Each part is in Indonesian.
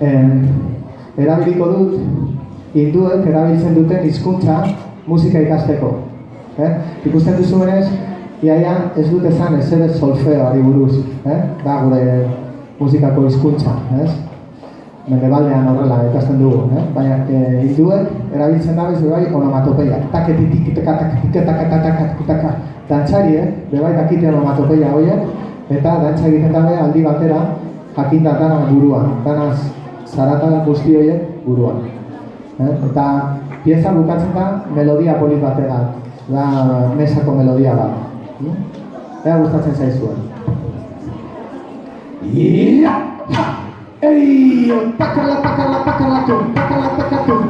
erabiliko dut hinduek erabiltzen duten hizkuntza musika ikasteko. Ikusten duzuenez, iaia ez dut esan ez ere solfeoari buruz, da gure musikako hizkuntza, Mendebaldean horrela ikasten dugu, baina hinduek erabiltzen dabez bebai onomatopeia. Taketitik, taka, dantzari, bebai dakite onomatopeia horiek, eta dantza egiten dabe aldi batera jakinda dana buruan, dana zarata guzti horiek buruan. Eta pieza bukatzen da melodia polit batera, da mesako melodia bat. Ea gustatzen zaizuen. Ey, takala, tum, takala, tum,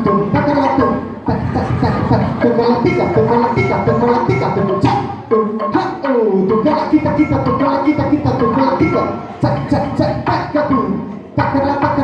tum, takala, tum, tak, tukala tika, tum, tukala kita, tukala kita, tukala tika, cak, takatum, takala, tum, takala,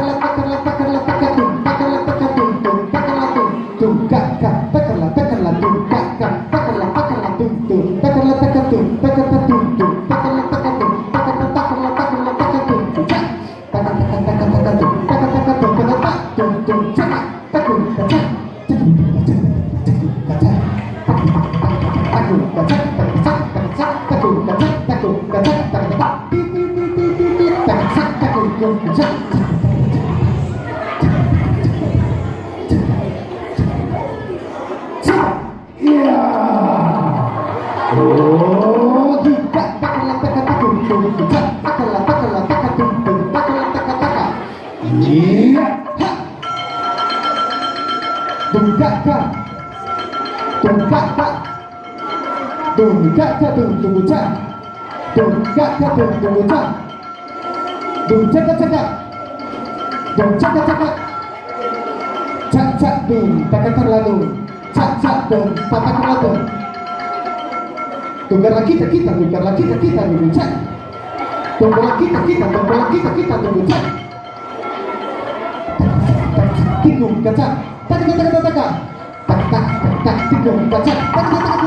tum, kaka, takala, tum, kaka, takala, tum, takala, takatum,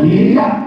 Yeah.